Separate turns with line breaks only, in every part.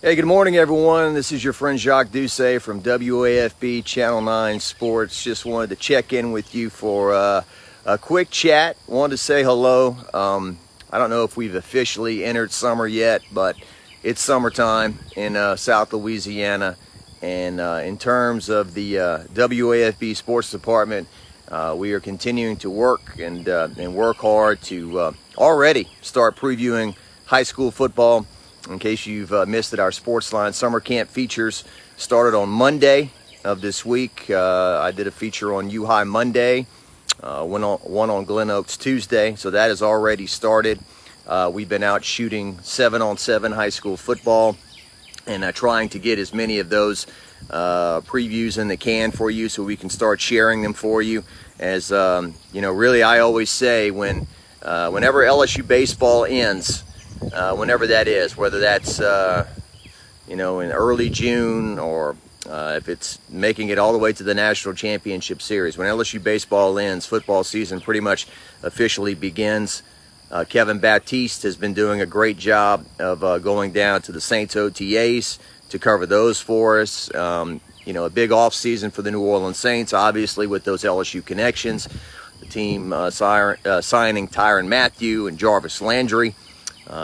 Hey, good morning, everyone. This is your friend Jacques Doucet from wafb Channel 9 Sports. Just wanted to check in with you for a quick chat. Wanted to say hello. I don't know if we've officially entered summer yet, but it's summertime in South Louisiana. And in terms of the wafb Sports Department, we are continuing to work and work hard to already start previewing high school football. In case you've missed it, our Sports Line Summer Camp features started on Monday of this week. I did a feature on U-High Monday, one on Glen Oaks Tuesday, so that has already started. We've been out shooting 7-on-7 high school football and trying to get as many of those previews in the can for you so we can start sharing them for you. As really I always say, whenever LSU baseball ends, whenever that is, whether that's in early June or if it's making it all the way to the National Championship Series, when LSU baseball ends, football season pretty much officially begins. Kevin Baptiste has been doing a great job of going down to the Saints OTAs to cover those for us. A big off season for the New Orleans Saints, obviously, with those LSU connections. The team signing Tyrann Mathieu and Jarvis Landry.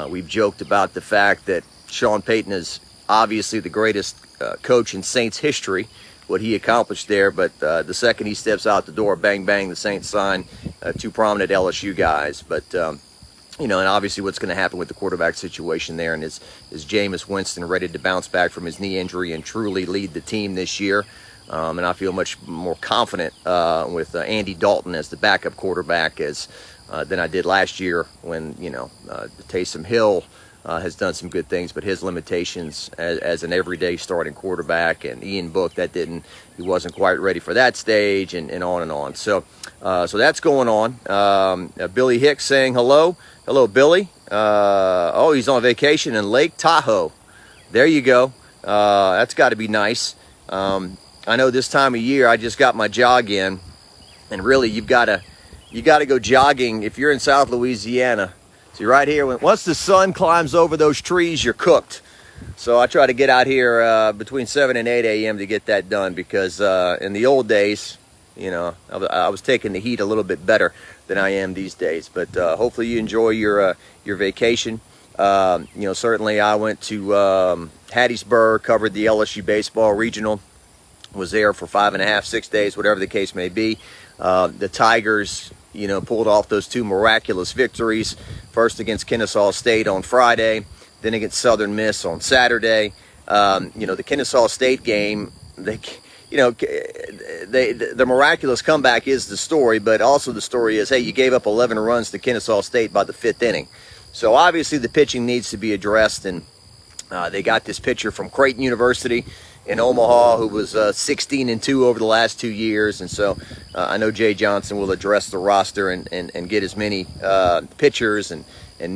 We've joked about the fact that Sean Payton is obviously the greatest coach in Saints history, what he accomplished there, but the second he steps out the door, bang, bang, the Saints sign two prominent LSU guys. But, and obviously what's going to happen with the quarterback situation there, and is Jameis Winston ready to bounce back from his knee injury and truly lead the team this year? And I feel much more confident with Andy Dalton as the backup quarterback than I did last year when, Taysom Hill has done some good things, but his limitations as an everyday starting quarterback, and Ian Book, he wasn't quite ready for that stage, and on and on. So that's going on. Billy Hicks saying hello. Hello, Billy. He's on vacation in Lake Tahoe. There you go. That's got to be nice. I know this time of year I just got my jog in, and really you got to go jogging if you're in South Louisiana. See, right here, once the sun climbs over those trees, you're cooked. So I try to get out here between 7 and 8 a.m. to get that done, because in the old days, I was taking the heat a little bit better than I am these days. But hopefully you enjoy your vacation. Certainly I went to Hattiesburg, covered the LSU baseball regional, was there for 5.5, 6 days, whatever the case may be. The Tigers, pulled off those two miraculous victories, first against Kennesaw State on Friday, then against Southern Miss on Saturday. The Kennesaw State game, the miraculous comeback is the story, but also the story is, hey, you gave up 11 runs to Kennesaw State by the 5th inning. So obviously the pitching needs to be addressed, and they got this pitcher from Creighton University in Omaha who was 16-2 over the last 2 years, and so I know Jay Johnson will address the roster and get as many pitchers and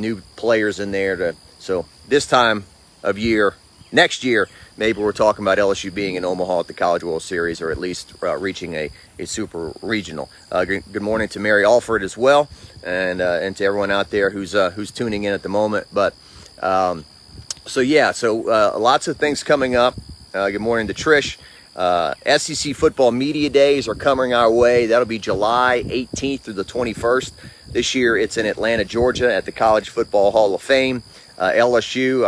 new players in there. So this time of year, next year, maybe we're talking about LSU being in Omaha at the College World Series, or at least reaching a super regional. Good morning to Mary Alford as well, and to everyone out there who's tuning in at the moment. But lots of things coming up. Good morning to Trish. SEC football media days are coming our way. That'll be July 18th through the 21st. This year it's in Atlanta, Georgia, at the College Football Hall of Fame. LSU,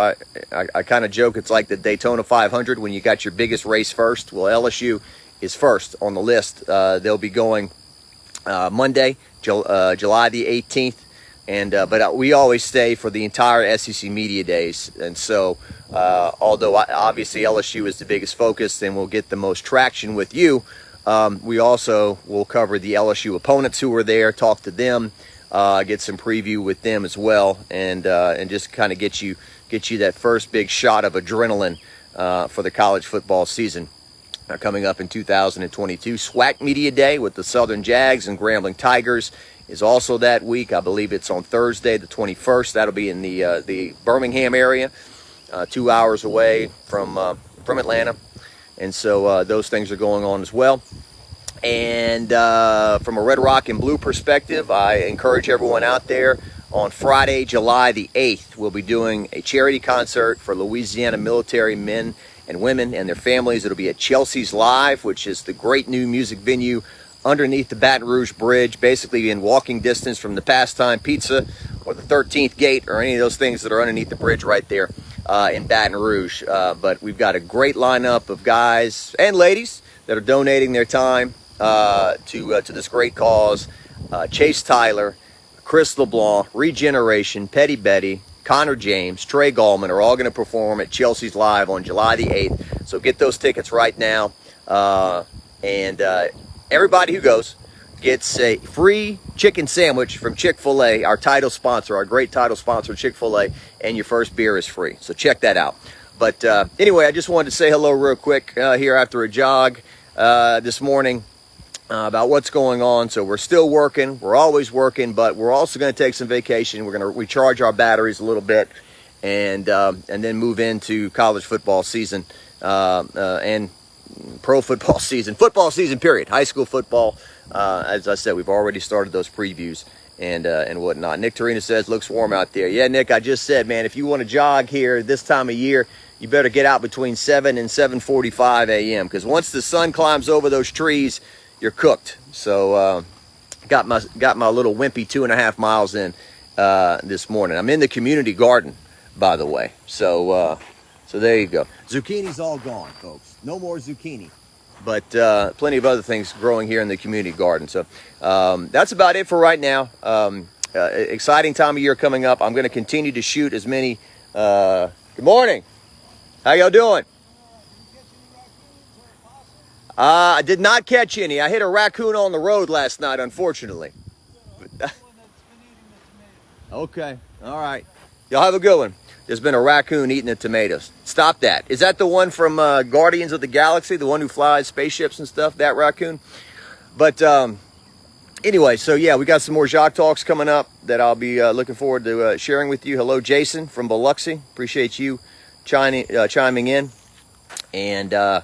I kind of joke, it's like the Daytona 500 when you got your biggest race first. Well, LSU is first on the list. They'll be going Monday, July the 18th. But we always stay for the entire SEC media days. And so, although obviously LSU is the biggest focus and will get the most traction with you, we also will cover the LSU opponents who are there, talk to them, get some preview with them as well, and just kind of get you that first big shot of adrenaline for the college football season coming up in 2022. SWAC Media Day with the Southern Jags and Grambling Tigers is also that week. I believe it's on Thursday, the 21st. That'll be in the Birmingham area, 2 hours away from Atlanta. And so those things are going on as well. And from a Red Rock and Blue perspective, I encourage everyone out there on Friday, July the 8th. We'll be doing a charity concert for Louisiana military men and women and their families. It'll be at Chelsea's Live, which is the great new music venue underneath the Baton Rouge Bridge, basically in walking distance from the Pastime Pizza or the 13th Gate or any of those things that are underneath the bridge right there in Baton Rouge. But we've got a great lineup of guys and ladies that are donating their time to this great cause. Chase Tyler, Chris LeBlanc, Regeneration, Petty Betty, Connor James, Trey Gallman are all going to perform at Chelsea's Live on July the 8th. So get those tickets right now. And everybody who goes gets a free chicken sandwich from Chick-fil-A, our title sponsor, our great title sponsor, Chick-fil-A, and your first beer is free. So check that out. But anyway, I just wanted to say hello real quick here after a jog this morning. About what's going on. So we're still working. We're always working, but we're also going to take some vacation. We're going to recharge our batteries a little bit, and then move into college football season and pro football season, period. High school football. As I said, we've already started those previews and whatnot. Nick Torina says, looks warm out there. Yeah, Nick, I just said, man, if you want to jog here this time of year, you better get out between 7 and 7:45 a.m. because once the sun climbs over those trees, you're cooked. So got my little wimpy 2.5 miles in this morning. I'm in the community garden, by the way. So there you go. Zucchini's all gone, folks. No more zucchini. But plenty of other things growing here in the community garden. So that's about it for right now. Exciting time of year coming up. I'm going to continue to shoot as many. Good morning. How y'all doing? I did not catch any. I hit a raccoon on the road last night, unfortunately. Okay. All right. Y'all have a good one. There's been a raccoon eating the tomatoes. Stop that. Is that the one from Guardians of the Galaxy? The one who flies spaceships and stuff? That raccoon? But anyway, so yeah, we got some more Jacques Talks coming up that I'll be looking forward to sharing with you. Hello, Jason from Biloxi. Appreciate you chiming in. And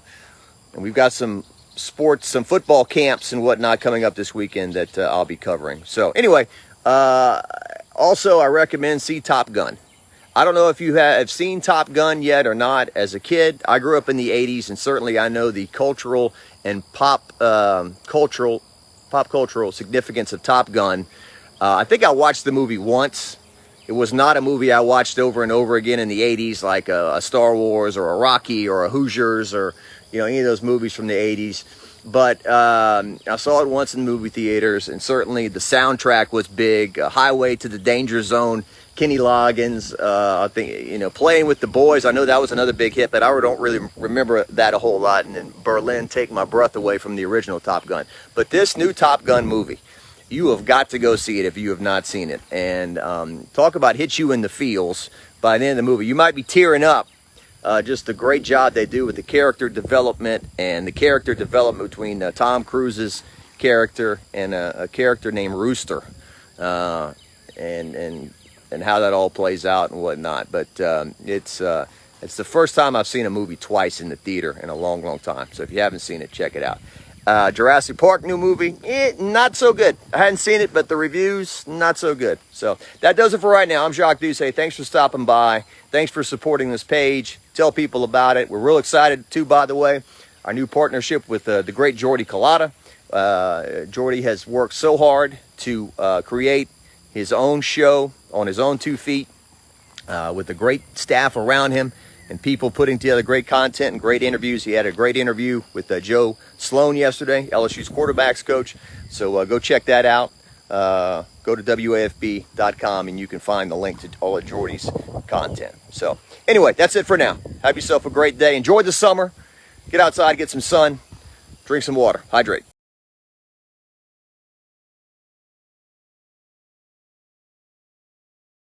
we've got some sports, some football camps and whatnot coming up this weekend that I'll be covering. So anyway, also I recommend see Top Gun. I don't know if you have seen Top Gun yet or not. As a kid, I grew up in the 80s, and certainly I know the cultural and pop cultural significance of Top Gun. I think I watched the movie once. It was not a movie I watched over and over again in the 80s, like a Star Wars or a Rocky or a Hoosiers or any of those movies from the 80s. But I saw it once in movie theaters, and certainly the soundtrack was big. Highway to the Danger Zone, Kenny Loggins, I think, Playing with the Boys. I know that was another big hit, but I don't really remember that a whole lot. And then Berlin, Take My Breath Away from the original Top Gun. But this new Top Gun movie, you have got to go see it if you have not seen it. And talk about hit you in the feels by the end of the movie. You might be tearing up. Just the great job they do with the character development and the character development between Tom Cruise's character and a character named Rooster, and how that all plays out and whatnot. But it's the first time I've seen a movie twice in the theater in a long, long time. So if you haven't seen it, check it out. Jurassic Park new movie, not so good. I hadn't seen it, but the reviews, not so good. So that does it for right now. I'm Jacques Doucet. Thanks for stopping by. Thanks for supporting this page. Tell people about it. We're real excited too, by the way, our new partnership with the great Jordy Collada. Jordy has worked so hard to create his own show on his own 2 feet with a great staff around him and people putting together great content and great interviews. He had a great interview with Joe Sloan yesterday, LSU's quarterbacks coach. So go check that out. Go to wafb.com and you can find the link to all of Jordy's content. So anyway, that's it for now. Have yourself a great day. Enjoy the summer. Get outside, get some sun, drink some water, hydrate.